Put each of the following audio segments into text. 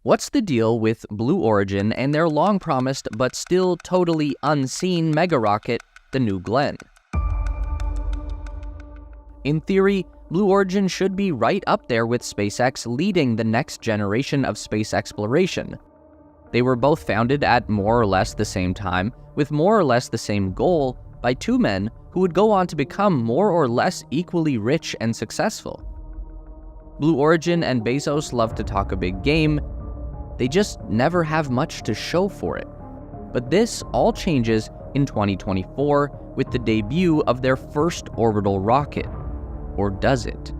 What's the deal with Blue Origin and their long-promised but still totally unseen mega rocket, the New Glenn? In theory, Blue Origin should be right up there with SpaceX leading the next generation of space exploration. They were both founded at more or less the same time, with more or less the same goal, by two men who would go on to become more or less equally rich and successful. Blue Origin and Bezos love to talk a big game, they just never have much to show for it. But this all changes in 2024 with the debut of their first orbital rocket. Or does it?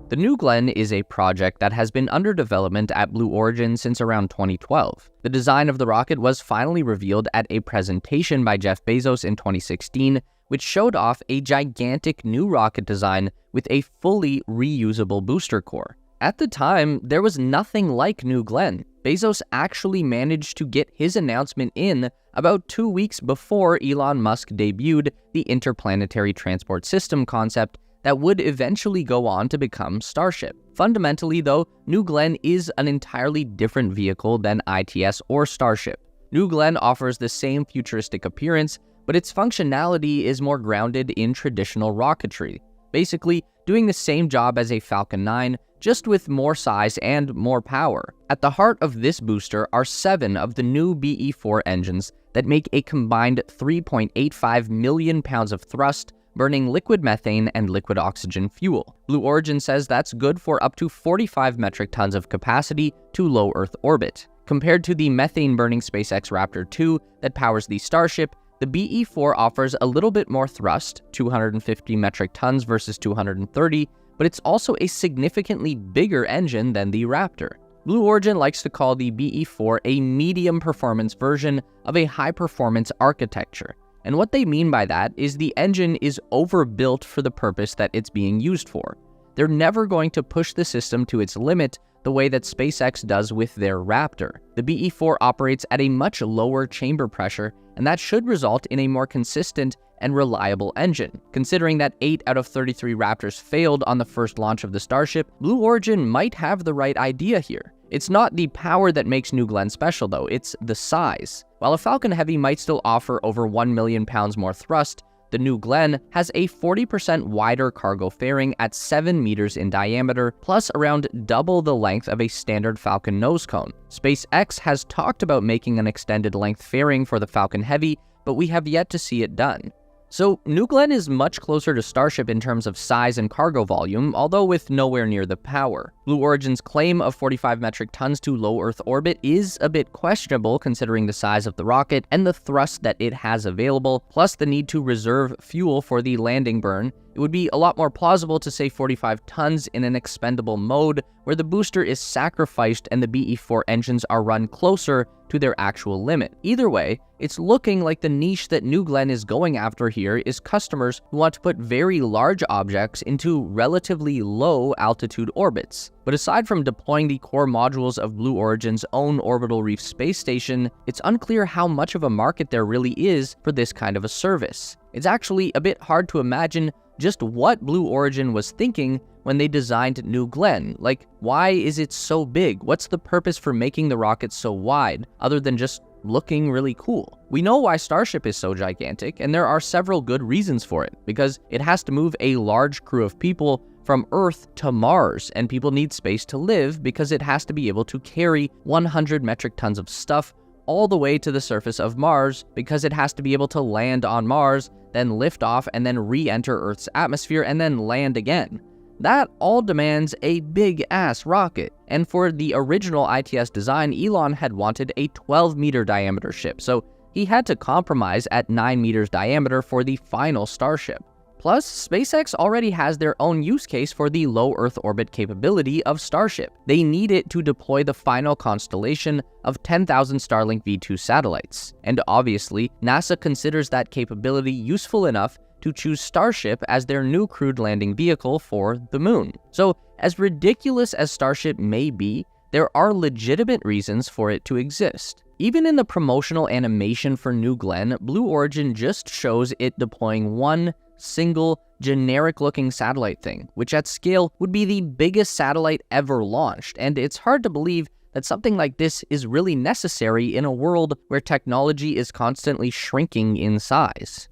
The New Glenn is a project that has been under development at Blue Origin since around 2012. The design of the rocket was finally revealed at a presentation by Jeff Bezos in 2016, which showed off a gigantic new rocket design with a fully reusable booster core. At the time, there was nothing like New Glenn. Bezos actually managed to get his announcement in about 2 weeks before Elon Musk debuted the interplanetary transport system concept that would eventually go on to become Starship. Fundamentally though, New Glenn is an entirely different vehicle than ITS or Starship. New Glenn offers the same futuristic appearance, but its functionality is more grounded in traditional rocketry, basically doing the same job as a Falcon 9, just with more size and more power. At the heart of this booster are 7 of the new BE-4 engines that make a combined 3.85 million pounds of thrust, burning liquid methane and liquid oxygen fuel. Blue Origin says that's good for up to 45 metric tons of capacity to low Earth orbit. Compared to the methane-burning SpaceX Raptor 2 that powers the Starship, the BE-4 offers a little bit more thrust, 250 metric tons versus 230, but it's also a significantly bigger engine than the Raptor. Blue Origin likes to call the BE-4 a medium-performance version of a high-performance architecture. And what they mean by that is the engine is overbuilt for the purpose that it's being used for. They're never going to push the system to its limit the way that SpaceX does with their Raptor. The BE-4 operates at a much lower chamber pressure, and that should result in a more consistent and reliable engine. Considering that 8 out of 33 Raptors failed on the first launch of the Starship, Blue Origin might have the right idea here. It's not the power that makes New Glenn special though, it's the size. While a Falcon Heavy might still offer over 1 million pounds more thrust, the New Glenn has a 40% wider cargo fairing at 7 meters in diameter, plus around double the length of a standard Falcon nose cone. SpaceX has talked about making an extended length fairing for the Falcon Heavy, but we have yet to see it done. So New Glenn is much closer to Starship in terms of size and cargo volume, although with nowhere near the power. Blue Origin's claim of 45 metric tons to low Earth orbit is a bit questionable considering the size of the rocket and the thrust that it has available, plus the need to reserve fuel for the landing burn. It would be a lot more plausible to say 45 tons in an expendable mode where the booster is sacrificed and the BE-4 engines are run closer to their actual limit. Either way, it's looking like the niche that New Glenn is going after here is customers who want to put very large objects into relatively low altitude orbits. But aside from deploying the core modules of Blue Origin's own orbital reef space station, it's unclear how much of a market there really is for this kind of a service. It's actually a bit hard to imagine just what Blue Origin was thinking when they designed New Glenn. Like, why is it so big? What's the purpose for making the rocket so wide, other than just looking really cool? We know why Starship is so gigantic, and there are several good reasons for it, because it has to move a large crew of people from Earth to Mars, and people need space to live because it has to be able to carry 100 metric tons of stuff all the way to the surface of Mars, because it has to be able to land on Mars, then lift off and then re-enter Earth's atmosphere and then land again. That all demands a big-ass rocket, and for the original ITS design, Elon had wanted a 12-meter diameter ship, so he had to compromise at 9 meters diameter for the final Starship. Plus, SpaceX already has their own use case for the low Earth orbit capability of Starship. They need it to deploy the final constellation of 10,000 Starlink V2 satellites. And obviously, NASA considers that capability useful enough to choose Starship as their new crewed landing vehicle for the moon. So, as ridiculous as Starship may be, there are legitimate reasons for it to exist. Even in the promotional animation for New Glenn, Blue Origin just shows it deploying one single, generic-looking satellite thing, which at scale would be the biggest satellite ever launched, and it's hard to believe that something like this is really necessary in a world where technology is constantly shrinking in size.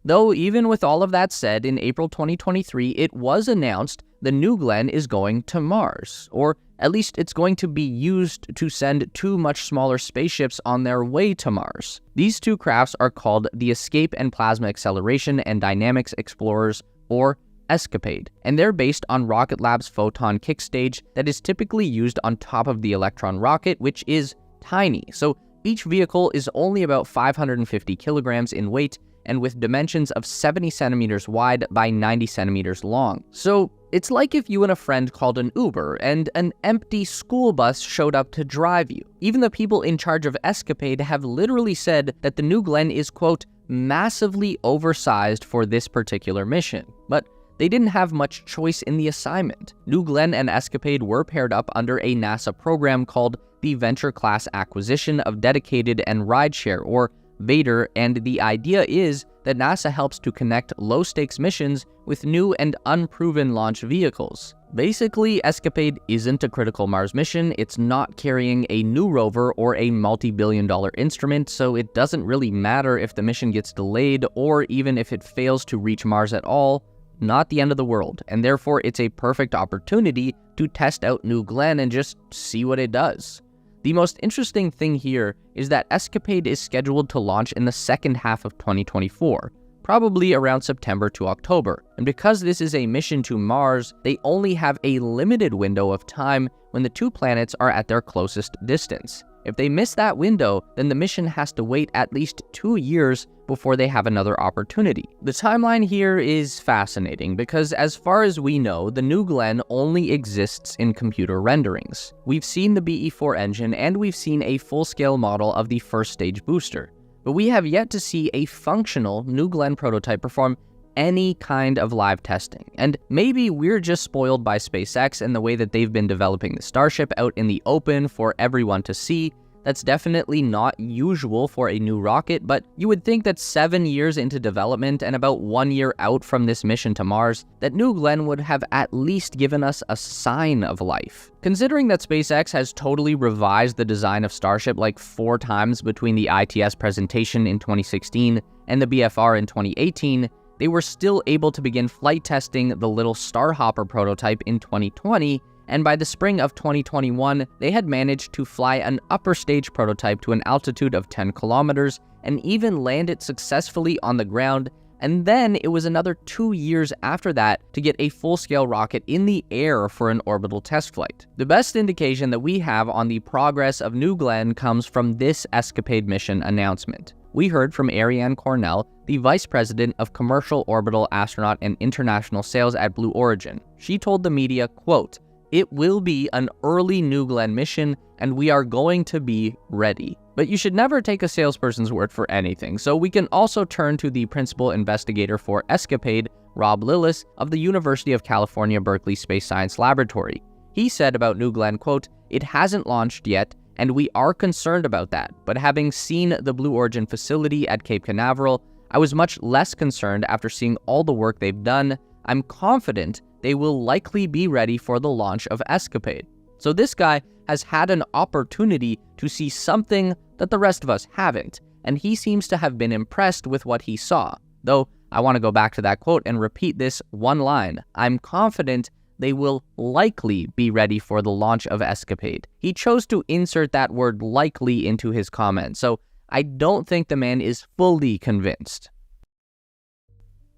Though even with all of that said, in April 2023, it was announced the New Glenn is going to Mars, or at least it's going to be used to send two much smaller spaceships on their way to Mars. These two crafts are called the Escape and Plasma Acceleration and Dynamics Explorers, or ESCAPADE, and they're based on Rocket Lab's Photon kick stage that is typically used on top of the Electron rocket, which is tiny. So each vehicle is only about 550 kilograms in weight, and with dimensions of 70 centimeters wide by 90 centimeters long. So it's like if you and a friend called an Uber and an empty school bus showed up to drive you. Even the people in charge of ESCAPADE have literally said that the New Glenn is, quote, massively oversized for this particular mission. But they didn't have much choice in the assignment. New Glenn and ESCAPADE were paired up under a NASA program called the Venture Class Acquisition of Dedicated and Rideshare, or VADR, and the idea is that NASA helps to connect low-stakes missions with new and unproven launch vehicles. Basically, ESCAPADE isn't a critical Mars mission, it's not carrying a new rover or a multi-billion-dollar instrument, so it doesn't really matter if the mission gets delayed or even if it fails to reach Mars at all. Not the end of the world, and therefore it's a perfect opportunity to test out New Glenn and just see what it does. The most interesting thing here is that ESCAPADE is scheduled to launch in the second half of 2024, probably around September to October. And because this is a mission to Mars, they only have a limited window of time when the two planets are at their closest distance. If they miss that window, then the mission has to wait at least 2 years before they have another opportunity. The timeline here is fascinating because as far as we know, the New Glenn only exists in computer renderings. We've seen the BE-4 engine and we've seen a full-scale model of the first stage booster, but we have yet to see a functional New Glenn prototype perform any kind of live testing. And maybe we're just spoiled by SpaceX and the way that they've been developing the Starship out in the open for everyone to see. That's definitely not usual for a new rocket, but you would think that 7 years into development and about 1 year out from this mission to Mars, that New Glenn would have at least given us a sign of life. Considering that SpaceX has totally revised the design of Starship like 4 times between the ITS presentation in 2016 and the BFR in 2018, they were still able to begin flight testing the little Starhopper prototype in 2020, and by the spring of 2021, they had managed to fly an upper stage prototype to an altitude of 10 kilometers and even land it successfully on the ground, and then it was another 2 years after that to get a full-scale rocket in the air for an orbital test flight. The best indication that we have on the progress of New Glenn comes from this ESCAPADE mission announcement. We heard from Ariane Cornell, the Vice President of Commercial Orbital Astronaut and International Sales at Blue Origin. She told the media, quote, "It will be an early New Glenn mission, and we are going to be ready." But you should never take a salesperson's word for anything, so we can also turn to the principal investigator for ESCAPADE, Rob Lillis, of the University of California, Berkeley Space Science Laboratory. He said about New Glenn, quote, "It hasn't launched yet, and we are concerned about that, but having seen the Blue Origin facility at Cape Canaveral, I was much less concerned after seeing all the work they've done. I'm confident they will likely be ready for the launch of ESCAPADE." So this guy has had an opportunity to see something that the rest of us haven't, and he seems to have been impressed with what he saw. Though, I want to go back to that quote and repeat this one line. I'm confident they will likely be ready for the launch of ESCAPADE. He chose to insert that word likely into his comment, so I don't think the man is fully convinced.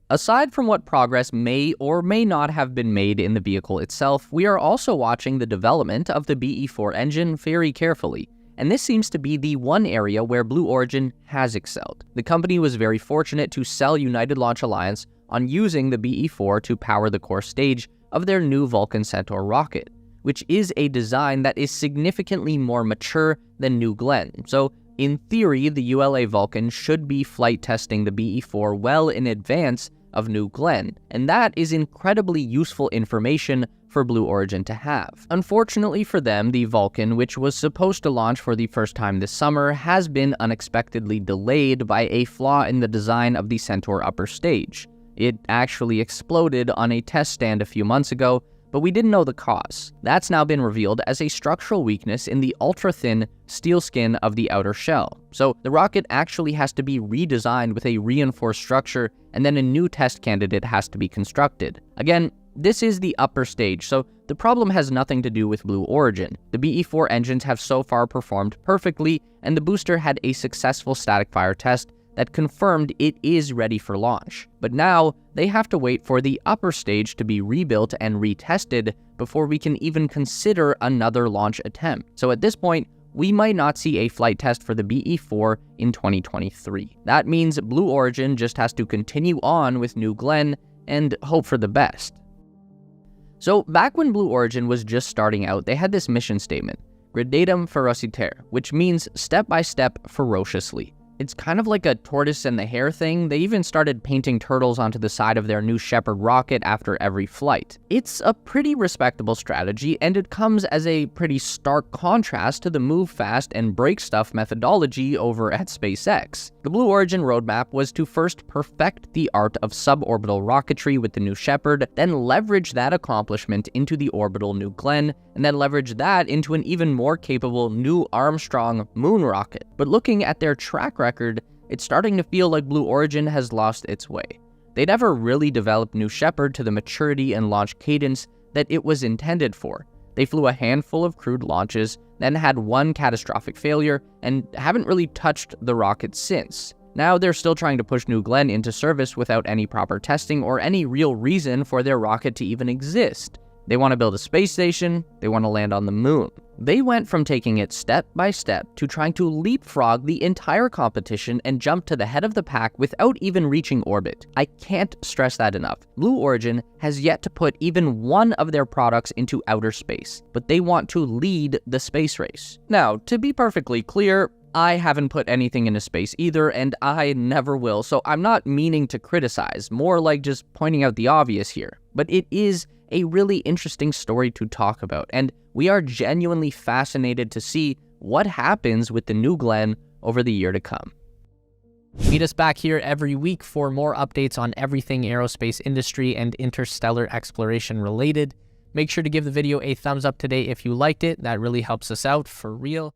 Aside from what progress may or may not have been made in the vehicle itself, we are also watching the development of the BE-4 engine very carefully, and this seems to be the one area where Blue Origin has excelled. The company was very fortunate to sell United Launch Alliance on using the BE-4 to power the core stage of their new Vulcan Centaur rocket, which is a design that is significantly more mature than New Glenn. So, in theory, the ULA Vulcan should be flight testing the BE-4 well in advance of New Glenn, and that is incredibly useful information for Blue Origin to have. Unfortunately for them, the Vulcan, which was supposed to launch for the first time this summer, has been unexpectedly delayed by a flaw in the design of the Centaur upper stage. It actually exploded on a test stand a few months ago, but we didn't know the cause. That's now been revealed as a structural weakness in the ultra-thin steel skin of the outer shell. So the rocket actually has to be redesigned with a reinforced structure, and then a new test candidate has to be constructed. Again, this is the upper stage, so the problem has nothing to do with Blue Origin. The BE-4 engines have so far performed perfectly, and the booster had a successful static fire test that confirmed it is ready for launch. But now, they have to wait for the upper stage to be rebuilt and retested before we can even consider another launch attempt. So at this point, we might not see a flight test for the BE-4 in 2023. That means Blue Origin just has to continue on with New Glenn and hope for the best. So back when Blue Origin was just starting out, they had this mission statement, Gradatum ferociter, which means step by step ferociously. It's kind of like a tortoise and the hare thing. They even started painting turtles onto the side of their New Shepard rocket after every flight. It's a pretty respectable strategy, and it comes as a pretty stark contrast to the move fast and break stuff methodology over at SpaceX. The Blue Origin roadmap was to first perfect the art of suborbital rocketry with the New Shepard, then leverage that accomplishment into the orbital New Glenn, and then leverage that into an even more capable New Armstrong moon rocket. But looking at their track record, it's starting to feel like Blue Origin has lost its way. They never really developed New Shepard to the maturity and launch cadence that it was intended for. They flew a handful of crewed launches, then had one catastrophic failure, and haven't really touched the rocket since. Now they're still trying to push New Glenn into service without any proper testing or any real reason for their rocket to even exist. They want to build a space station, they want to land on the moon. They went from taking it step by step to trying to leapfrog the entire competition and jump to the head of the pack without even reaching orbit. I can't stress that enough. Blue Origin has yet to put even one of their products into outer space, but they want to lead the space race. Now, to be perfectly clear, I haven't put anything into space either, and I never will, so I'm not meaning to criticize, more like just pointing out the obvious here. But it is a really interesting story to talk about, and we are genuinely fascinated to see what happens with the New Glenn over the year to come. Meet us back here every week for more updates on everything aerospace industry and interstellar exploration related. Make sure to give the video a thumbs up today if you liked it. That really helps us out for real.